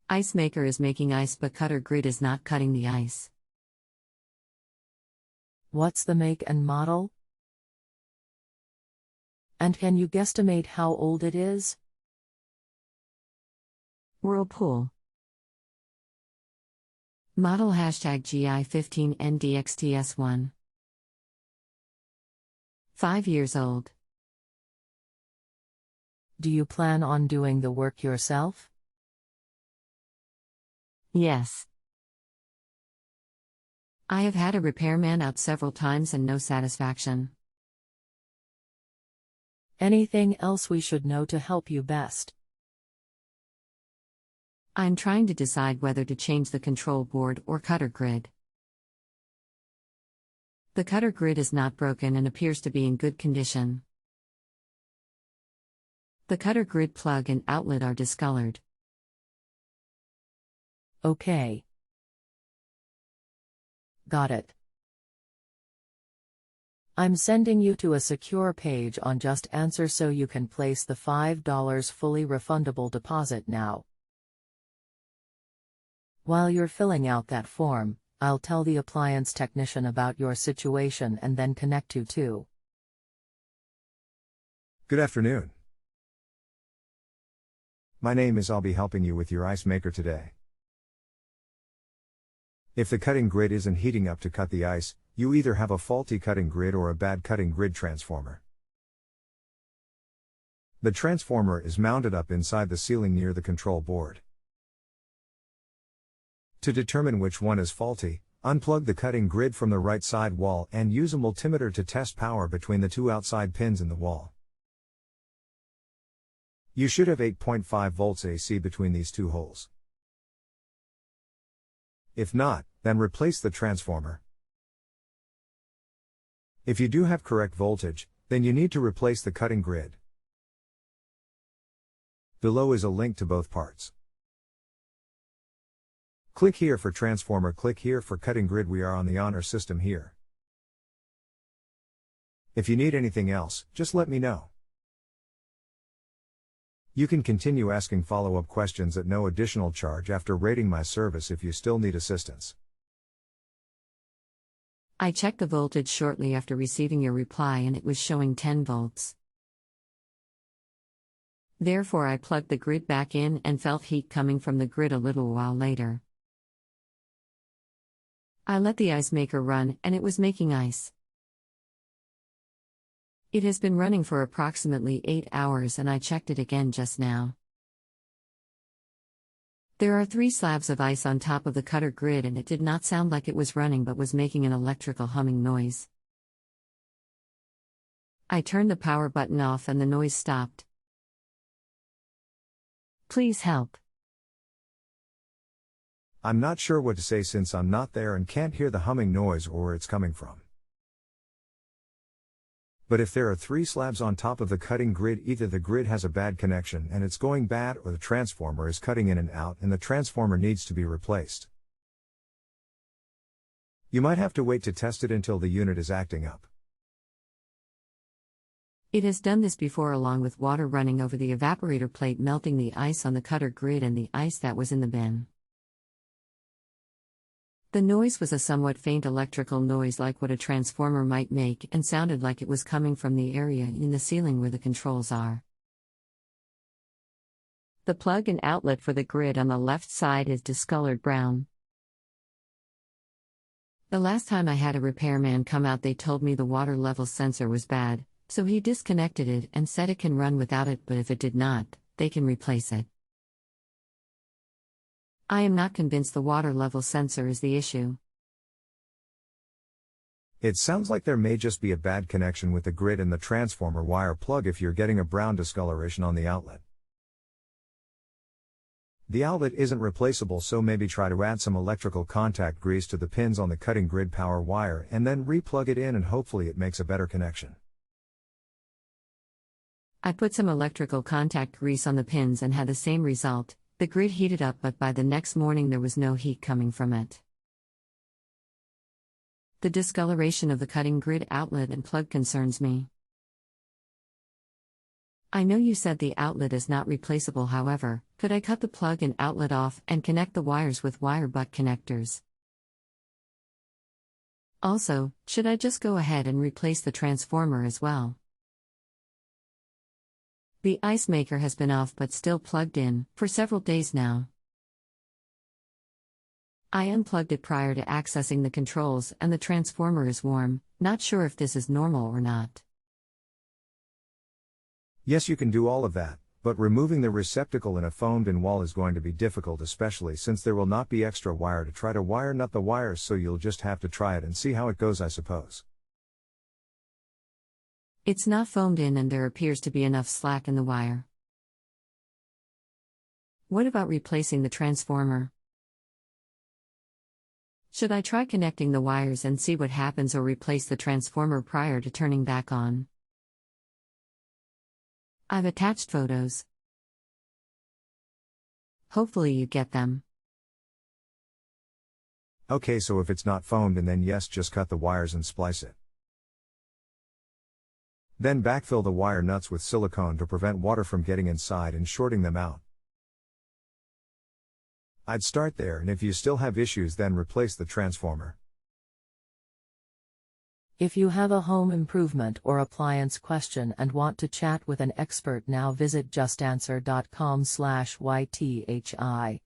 Ice maker is making ice but cutter grid is not cutting the ice. What's the make and model? And can you guesstimate how old it is? Whirlpool. Model #GI15NDXTS1. 5 years old. Do you plan on doing the work yourself? Yes. I have had a repairman out several times and no satisfaction. Anything else we should know to help you best? I'm trying to decide whether to change the control board or cutter grid. The cutter grid is not broken and appears to be in good condition. The cutter grid plug and outlet are discolored. Okay. Got it. I'm sending you to a secure page on JustAnswer so you can place the $5 fully refundable deposit now. While you're filling out that form, I'll tell the appliance technician about your situation and then connect you to. Good afternoon. My name is. I'll be helping you with your ice maker today. If the cutting grid isn't heating up to cut the ice, you either have a faulty cutting grid or a bad cutting grid transformer. The transformer is mounted up inside the ceiling near the control board. To determine which one is faulty, unplug the cutting grid from the right side wall and use a multimeter to test power between the two outside pins in the wall. You should have 8.5 volts AC between these two holes. If not, then replace the transformer. If you do have correct voltage, then you need to replace the cutting grid. Below is a link to both parts. Click here for transformer, click here for cutting grid. We are on the honor system here. If you need anything else, just let me know. You can continue asking follow-up questions at no additional charge after rating my service if you still need assistance. I checked the voltage shortly after receiving your reply and it was showing 10 volts. Therefore I plugged the grid back in and felt heat coming from the grid a little while later. I let the ice maker run and it was making ice. It has been running for approximately 8 hours and I checked it again just now. There are 3 slabs of ice on top of the cutter grid and it did not sound like it was running but was making an electrical humming noise. I turned the power button off and the noise stopped. Please help. I'm not sure what to say since I'm not there and can't hear the humming noise or where it's coming from. But if there are 3 slabs on top of the cutting grid, either the grid has a bad connection and it's going bad, or the transformer is cutting in and out and the transformer needs to be replaced. You might have to wait to test it until the unit is acting up. It has done this before along with water running over the evaporator plate, melting the ice on the cutter grid and the ice that was in the bin. The noise was a somewhat faint electrical noise like what a transformer might make and sounded like it was coming from the area in the ceiling where the controls are. The plug and outlet for the grid on the left side is discolored brown. The last time I had a repairman come out, they told me the water level sensor was bad, so he disconnected it and said it can run without it, but if it did not, they can replace it. I am not convinced the water level sensor is the issue. It sounds like there may just be a bad connection with the grid and the transformer wire plug if you're getting a brown discoloration on the outlet. The outlet isn't replaceable, so maybe try to add some electrical contact grease to the pins on the cutting grid power wire and then re-plug it in and hopefully it makes a better connection. I put some electrical contact grease on the pins and had the same result. The grid heated up, but by the next morning there was no heat coming from it. The discoloration of the cutting grid outlet and plug concerns me. I know you said the outlet is not replaceable, however, could I cut the plug and outlet off and connect the wires with wire butt connectors? Also, should I just go ahead and replace the transformer as well? The ice maker has been off but still plugged in for several days now. I unplugged it prior to accessing the controls and the transformer is warm, not sure if this is normal or not. Yes, you can do all of that, but removing the receptacle in a foam bin wall is going to be difficult, especially since there will not be extra wire to try to wire nut the wires, so you'll just have to try it and see how it goes, I suppose. It's not foamed in and there appears to be enough slack in the wire. What about replacing the transformer? Should I try connecting the wires and see what happens, or replace the transformer prior to turning back on? I've attached photos. Hopefully you get them. Okay, so if it's not foamed, and then yes, just cut the wires and splice it. Then backfill the wire nuts with silicone to prevent water from getting inside and shorting them out. I'd start there, and if you still have issues, then replace the transformer. If you have a home improvement or appliance question and want to chat with an expert now, visit justanswer.com/YTHI.